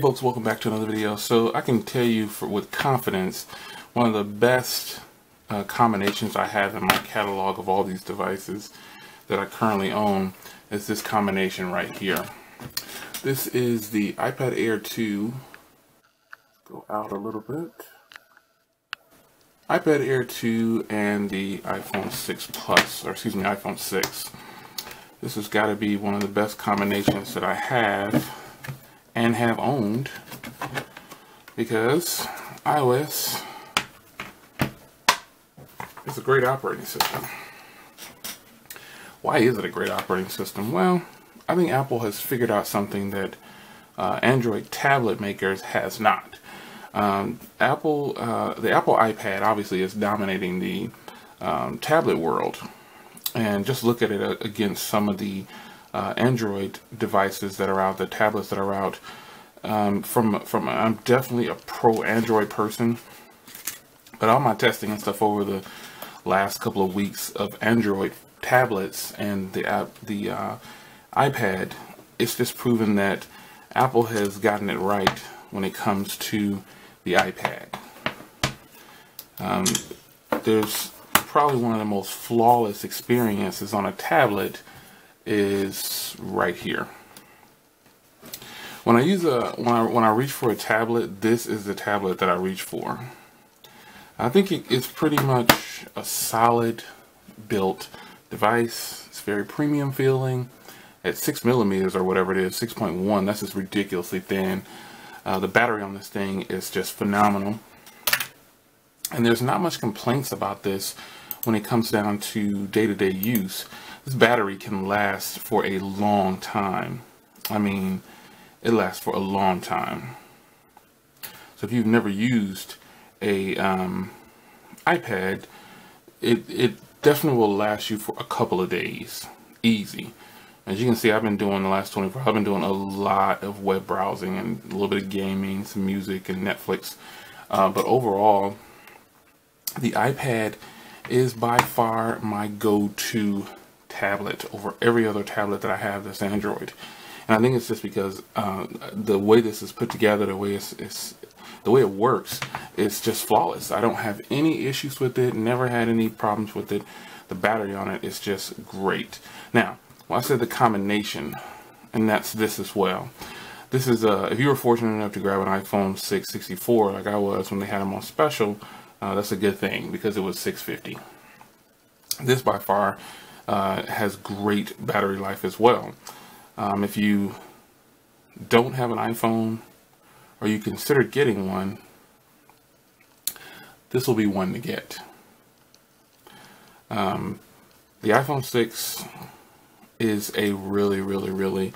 folks, welcome back to another video. So I can tell you with confidence, one of the best combinations I have in my catalog of all these devices that I currently own is this combination right here. This is the iPad Air 2. Go out a little bit. iPad Air 2 and the iPhone 6 Plus, or excuse me, iPhone 6. This has got to be one of the best combinations that I have and have owned, because iOS is a great operating system. Why is it a great operating system? Well, I think Apple has figured out something that Android tablet makers has not. The Apple iPad obviously is dominating the tablet world, and just look at it against some of the Android devices that are out, the tablets that are out. I'm definitely a pro Android person, but all my testing and stuff over the last couple of weeks of Android tablets and the iPad, it's just proven that Apple has gotten it right when it comes to the iPad. There's probably one of the most flawless experiences on a tablet is right here. When I use when I reach for a tablet, this is the tablet that I reach for. I think it's pretty much a solid built device. It's very premium feeling. At 6mm or whatever it is, 6.1, that's just ridiculously thin. The battery on this thing is just phenomenal. And there's not much complaints about this when it comes down to day-to-day use. This battery can last for a long time. I mean, it lasts for a long time. So if you've never used a iPad, it definitely will last you for a couple of days, easy. As you can see, I've been doing the last 24 hours, I've been doing a lot of web browsing and a little bit of gaming, some music and Netflix. But overall, the iPad is by far my go-to tablet over every other tablet that I have that's Android. And I think it's just because the way this is put together, the way the way it works, it's just flawless. I don't have any issues with it, never had any problems with it. The battery on it is just great. Now, well, I said the combination, and that's this as well. This is if you were fortunate enough to grab an iPhone 6 64 like I was when they had them on special, that's a good thing because it was $650. This by far has great battery life as well. If you don't have an iPhone or you consider getting one, this will be one to get. The iPhone 6 is a really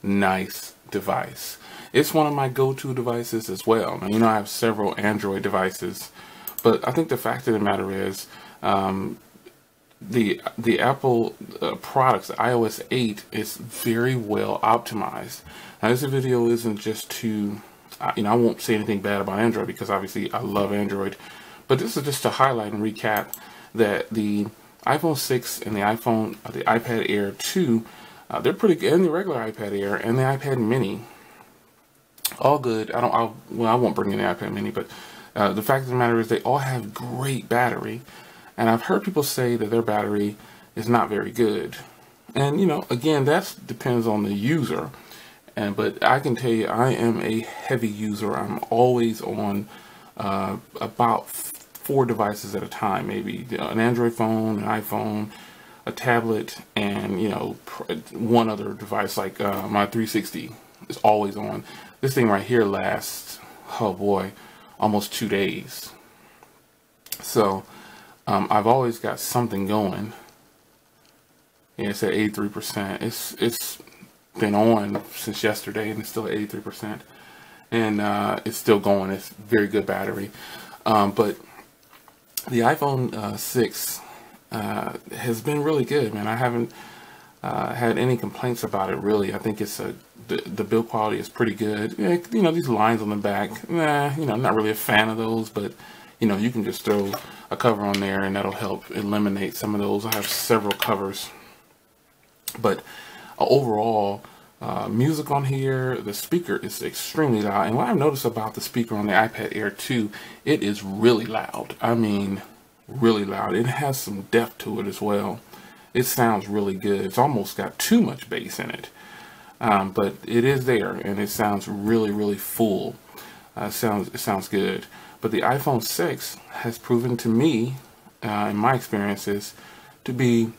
nice device. It's one of my go-to devices as well. Now, you know, I have several Android devices, but I think the fact of the matter is the Apple products, the iOS 8, is very well optimized. Now, this video isn't just to, you know, I won't say anything bad about Android because obviously I love Android, but this is just to highlight and recap that the iPhone 6 and the iPad Air 2, they're pretty good, and the regular iPad Air and the iPad Mini, all good. I won't bring in the iPad Mini, but the fact of the matter is they all have great battery, and I've heard people say that their battery is not very good. And you know, again, that depends on the user. But I can tell you, I am a heavy user. I'm always on about 4 devices at a time, maybe an Android phone, an iPhone, a tablet, and you know, one other device like my 360 is always on. This thing right here lasts, oh boy, almost 2 days. So I've always got something going. Yeah, it's at 83%. It's been on since yesterday, and it's still at 83%, and it's still going. It's very good battery. But the iPhone 6 has been really good, man. I haven't had any complaints about it, really. I think it's the build quality is pretty good. You know, these lines on the back, nah, you know, I'm not really a fan of those, but you know, you can just throw a cover on there and that'll help eliminate some of those. I have several covers, but overall, music on here. The speaker is extremely loud, and what I've noticed about the speaker on the iPad Air 2, it is really loud. I mean, really loud. It has some depth to it as well. It sounds really good. It's almost got too much bass in it, but it is there, and it sounds really, really full. It sounds good. But the iPhone 6 has proven to me, in my experiences, to be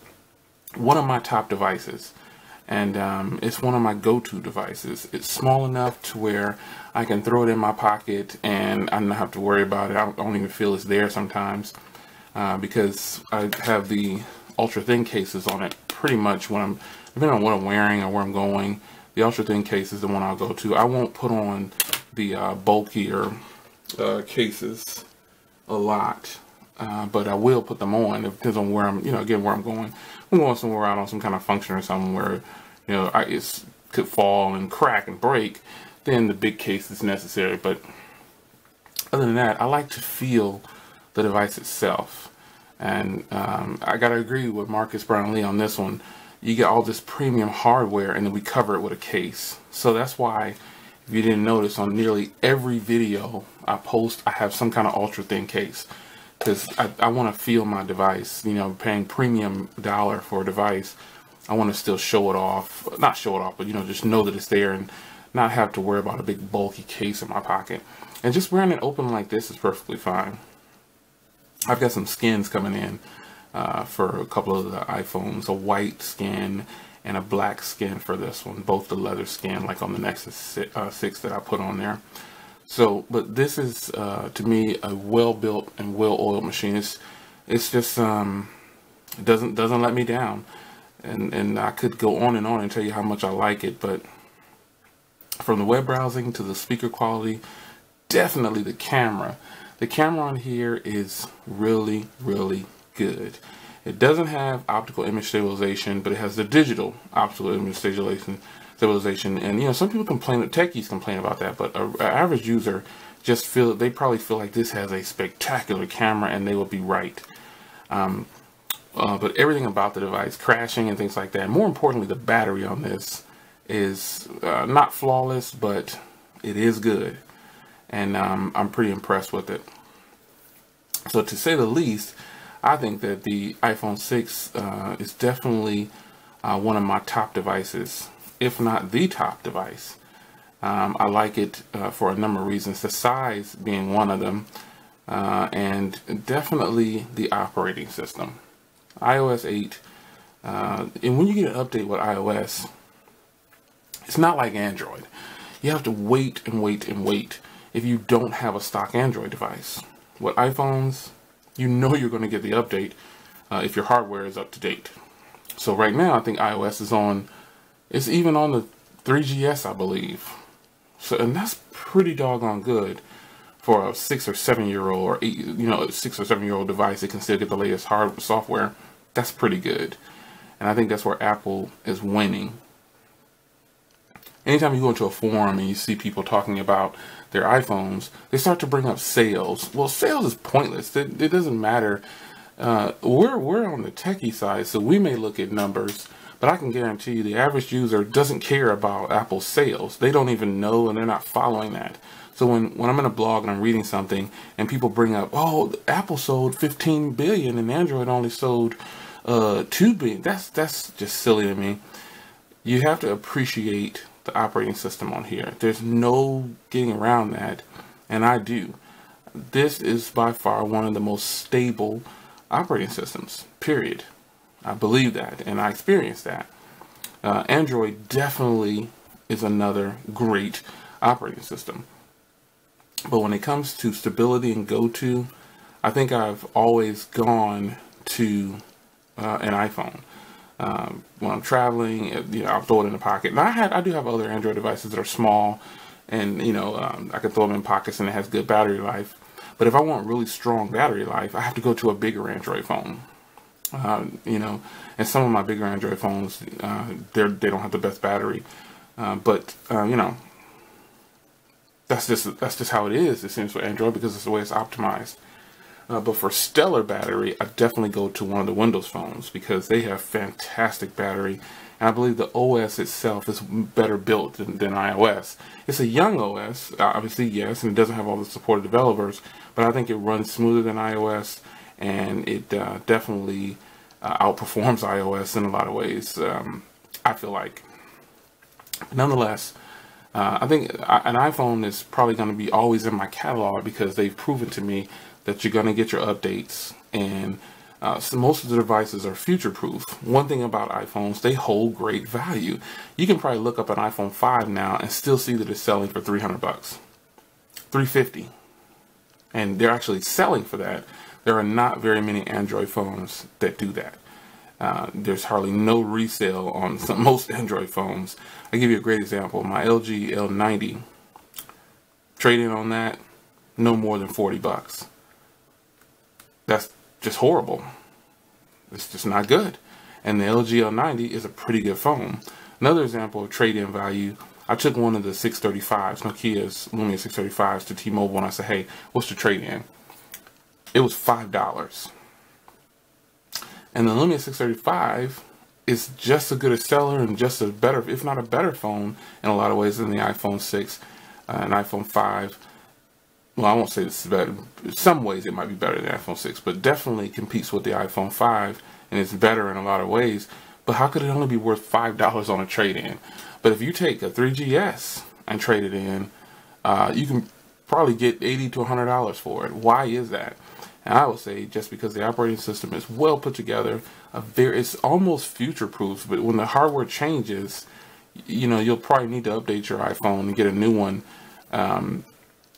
one of my top devices. And it's one of my go-to devices. It's small enough to where I can throw it in my pocket and I don't have to worry about it. I don't even feel it's there sometimes, because I have the ultra thin cases on it pretty much when depending on what I'm wearing or where I'm going. The ultra thin case is the one I'll go to. I won't put on the bulkier cases a lot, but I will put them on. It depends on where I'm, again, where I'm going. I'm going somewhere out on some kind of function or something where, it could fall and crack and break, then the big case is necessary. But other than that, I like to feel the device itself. And I gotta agree with Marcus Brownlee on this one. You get all this premium hardware and then we cover it with a case. So that's why, if you didn't notice, on nearly every video I post, I have some kind of ultra thin case. Because I want to feel my device, paying premium dollar for a device. I want to still show it off, not show it off, but just know that it's there and not have to worry about a big bulky case in my pocket. And just wearing it open like this is perfectly fine. I've got some skins coming in for a couple of the iPhones, a white skin and a black skin for this one, both the leather skin like on the Nexus 6 that I put on there. So, but this is, to me, a well-built and well-oiled machine. It's just, it doesn't let me down. And I could go on and tell you how much I like it, but from the web browsing to the speaker quality, definitely the camera. The camera on here is really, really good. It doesn't have optical image stabilization, but it has the digital optical image stabilization. And some people complain, techies complain about that, but an average user just they probably feel like this has a spectacular camera, and they will be right. But everything about the device, crashing and things like that, more importantly, the battery on this is not flawless, but it is good, and I'm pretty impressed with it. So to say the least, I think that the iPhone 6 is definitely one of my top devices, if not the top device. I like it for a number of reasons, the size being one of them, and definitely the operating system. iOS 8, and when you get an update with iOS, it's not like Android. You have to wait and wait and wait if you don't have a stock Android device. With iPhones, you're going to get the update if your hardware is up to date. So right now, I think iOS is on, it's even on the 3GS, I believe. So, and that's pretty doggone good for a 6 or 7 year old or 8, 6 or 7 year old device. It can still get the latest software. That's pretty good. And I think that's where Apple is winning. Anytime you go into a forum and you see people talking about their iPhones, they start to bring up sales. Well, sales is pointless. It doesn't matter. We're on the techie side, so we may look at numbers, but I can guarantee you the average user doesn't care about Apple's sales. They don't even know, and they're not following that. So when I'm in a blog and I'm reading something and people bring up, oh, Apple sold 15 billion and Android only sold 2 billion, that's just silly to me. You have to appreciate the operating system on here. There's no getting around that, and I do. This is by far one of the most stable operating systems, period. I believe that, and I experienced that. Android definitely is another great operating system. But when it comes to stability and go-to, I think I've always gone to an iPhone. When I'm traveling, I'll throw it in the pocket. And I do have other Android devices that are small, and I can throw them in pockets and it has good battery life. But if I want really strong battery life, I have to go to a bigger Android phone. And some of my bigger Android phones, they don't have the best battery. But that's just how it is. It seems for Android because it's the way it's optimized. But for stellar battery, I definitely go to one of the Windows phones because they have fantastic battery, And I believe the OS itself is better built than iOS. It's a young OS, obviously, yes, and it doesn't have all the supported developers, but I think it runs smoother than iOS, and it definitely outperforms iOS in a lot of ways, I feel like. Nonetheless, I think an iPhone is probably going to be always in my catalog because they've proven to me that you're going to get your updates, and so most of the devices are future-proof. One thing about iPhones, they hold great value. You can probably look up an iPhone 5 now and still see that it's selling for $300, $350, and they're actually selling for that. There are not very many Android phones that do that. There's hardly no resale on most Android phones. I'll give you a great example. My LG L90, trade-in on that, no more than $40. That's just horrible. It's just not good. And the LG L90 is a pretty good phone. Another example of trade-in value, I took one of the 635s, Nokia's Lumia 635s, to T-Mobile, and I said, hey, what's the trade-in? It was $5. And the Lumia 635 is just as good a seller and just a better, if not a better phone in a lot of ways than the iPhone 6 and iPhone 5. Well, I won't say this is better. In some ways it might be better than the iPhone 6, but definitely competes with the iPhone 5 and it's better in a lot of ways. But how could it only be worth $5 on a trade-in? But if you take a 3GS and trade it in, you can probably get $80 to $100 for it. Why is that? And I would say just because the operating system is well put together, it's almost future-proof. But when the hardware changes, you know, you'll probably need to update your iPhone and get a new one,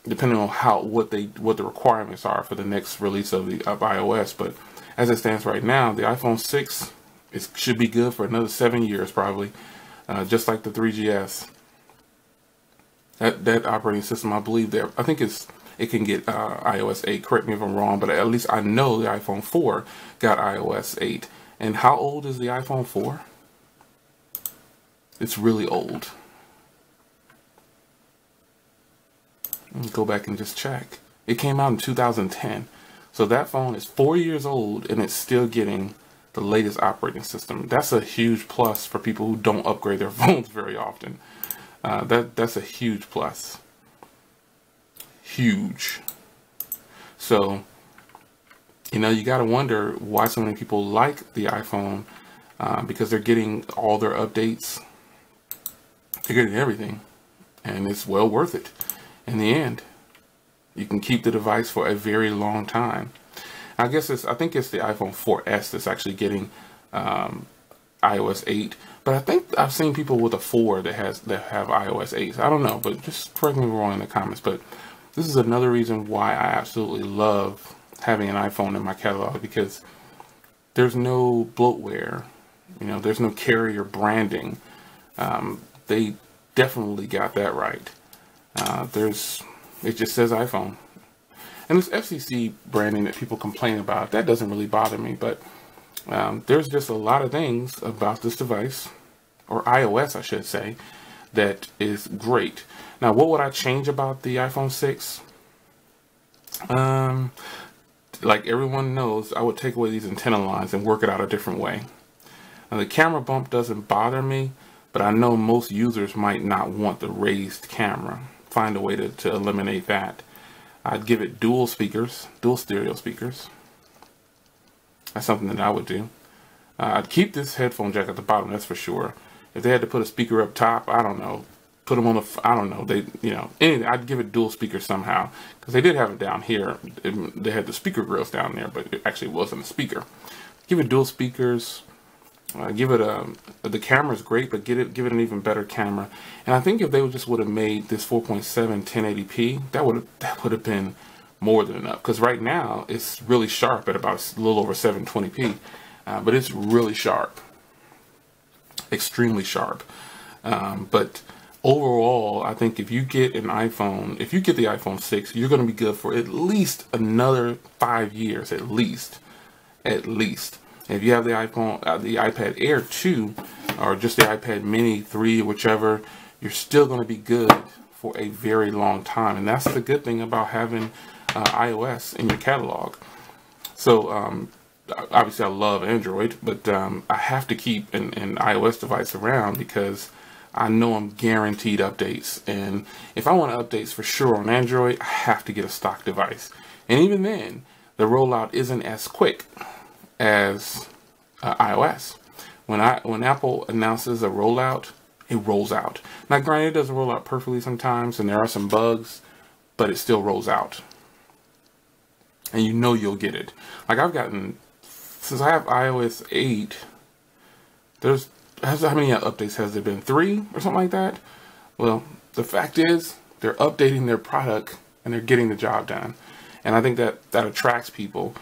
depending on what the requirements are for the next release of iOS. But as it stands right now, the iPhone 6 should be good for another 7 years probably, just like the 3GS. That operating system, I believe I think it can get iOS 8. Correct me if I'm wrong, but at least I know the iPhone 4 got iOS 8. And how old is the iPhone 4? It's really old. Let me go back and just check. It came out in 2010. So that phone is 4 years old and it's still getting the latest operating system. That's a huge plus for people who don't upgrade their phones very often. That's a huge plus. Huge. So, you know, you got to wonder why so many people like the iPhone, because they're getting all their updates. They're getting everything, and it's well worth it. In the end, you can keep the device for a very long time. I think it's the iPhone 4S that's actually getting iOS 8, but I think I've seen people with a 4 that have iOS 8. So I don't know, but just correct me if I'm wrong in the comments. But this is another reason why I absolutely love having an iPhone in my catalog, because there's no bloatware, you know, there's no carrier branding. They definitely got that right. It just says iPhone. And this FCC branding that people complain about, that doesn't really bother me, but there's just a lot of things about this device, or iOS I should say, that is great. Now, what would I change about the iPhone 6? Like everyone knows, I would take away these antenna lines and work it out a different way. Now, the camera bump doesn't bother me, but I know most users might not want the raised camera. Find a way to eliminate that. I'd give it dual speakers, dual stereo speakers. That's something that I would do. I'd keep this headphone jack at the bottom, that's for sure. If they had to put a speaker up top, I don't know. Put them on I don't know. Anything. I'd give it dual speakers somehow, because they did have it down here. They had the speaker grills down there, but it actually wasn't a speaker. Give it dual speakers. Give it the camera's great, but give it an even better camera. And I think if they just would have made this 4.7 1080p, that would have been more than enough. Because right now it's really sharp at about a little over 720p, but it's really sharp, extremely sharp. But overall, I think if you get an iPhone, if you get the iPhone 6, you're going to be good for at least another 5 years, at least. If you have the iPad Air 2, or just the iPad Mini 3, whichever, you're still going to be good for a very long time. And that's the good thing about having iOS in your catalog. So obviously I love Android, but I have to keep an iOS device around because I know I'm guaranteed updates. And if I want updates for sure on Android, I have to get a stock device. And even then, the rollout isn't as quick as iOS. When Apple announces a rollout, it rolls out. Now, granted, it doesn't roll out perfectly sometimes, and there are some bugs, but it still rolls out. And you know you'll get it. Like I've gotten, since I have iOS 8, how many updates has there been? 3 or something like that? Well, the fact is, they're updating their product and they're getting the job done. And I think that attracts people.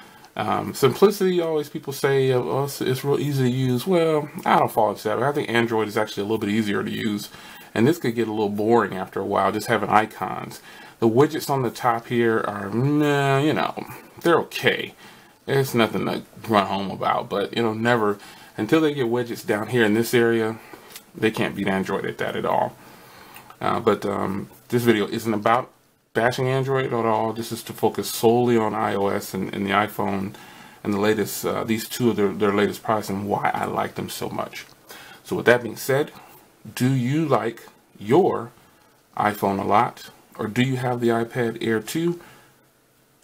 Simplicity, always people say, oh, it's real easy to use. Well, I don't fall into that. I think Android is actually a little bit easier to use. And this could get a little boring after a while, just having icons. The widgets on the top here are, nah, you know, they're okay. It's nothing to run home about, but, you know, never, until they get widgets down here in this area, they can't beat Android at that at all. But this video isn't about bashing Android at all. This is to focus solely on iOS and the iPhone and the latest, these two of their latest products and why I like them so much. So with that being said, do you like your iPhone a lot? Or do you have the iPad Air 2?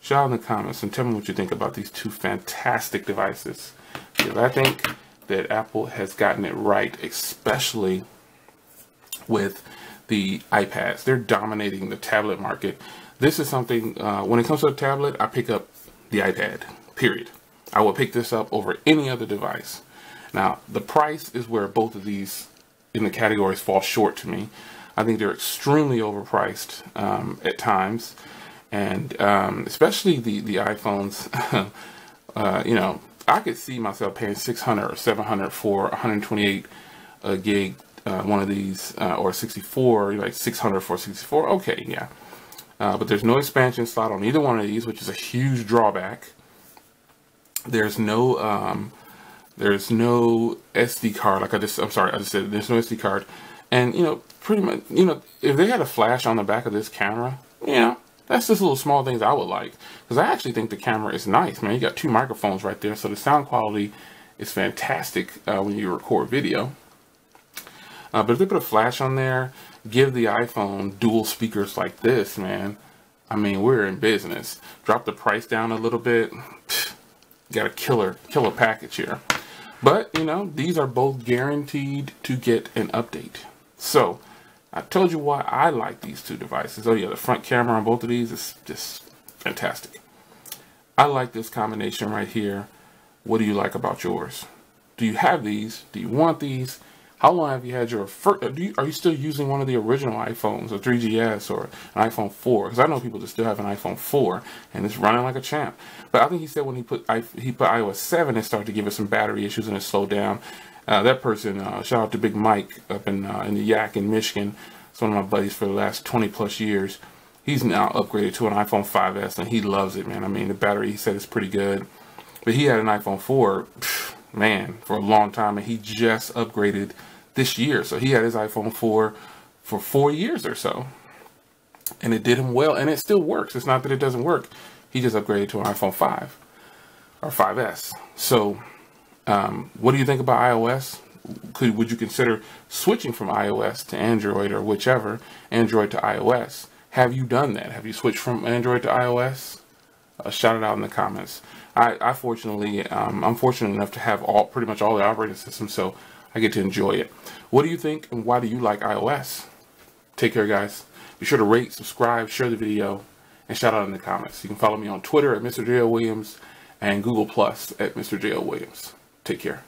Shout out in the comments and tell me what you think about these two fantastic devices. Because I think that Apple has gotten it right, especially with the iPads. They're dominating the tablet market. This is something, when it comes to a tablet, I pick up the iPad, period. I will pick this up over any other device. Now, the price is where both of these in the categories fall short to me. I think they're extremely overpriced at times, and especially the iPhones. You know, I could see myself paying $600 or $700 for 128 gig one of these, or 64, like $600 for 64. Okay, yeah, but there's no expansion slot on either one of these, which is a huge drawback. There's no SD card. Like I just said, there's no SD card. And, you know, pretty much, you know, if they had a flash on the back of this camera, you know, that's just little small things I would like. Because I actually think the camera is nice, man. You got 2 microphones right there, so the sound quality is fantastic when you record video. But if they put a flash on there, give the iPhone dual speakers like this, man, I mean, we're in business. Drop the price down a little bit. Got a killer package here. But, you know, these are both guaranteed to get an update. So, I told you why I like these two devices. Oh yeah, the front camera on both of these is just fantastic. I like this combination right here. What do you like about yours? Do you have these? Do you want these? How long have you had your first? Are you still using one of the original iPhones, a 3GS or an iPhone 4? Because I know people that still have an iPhone 4 and it's running like a champ. But I think he said when he put iOS 7, it started to give it some battery issues and it slowed down. That person, shout out to Big Mike up in the Yak in Michigan. It's one of my buddies for the last 20 plus years. He's now upgraded to an iPhone 5S and he loves it, man. I mean, the battery, he said, is pretty good. But he had an iPhone 4, man, for a long time, and he just upgraded this year. So he had his iPhone 4 for 4 years or so. And it did him well, and it still works. It's not that it doesn't work. He just upgraded to an iPhone 5 or 5S. So what do you think about iOS? Would you consider switching from iOS to Android or whichever, Android to iOS? Have you done that? Have you switched from Android to iOS? Shout it out in the comments. I'm fortunate enough to have pretty much all the operating systems, so I get to enjoy it. What do you think, and why do you like iOS? Take care, guys. Be sure to rate, subscribe, share the video, and shout out in the comments. You can follow me on Twitter at Mr. J.O. Williams and Google Plus at Mr. J.O. Williams. Take care.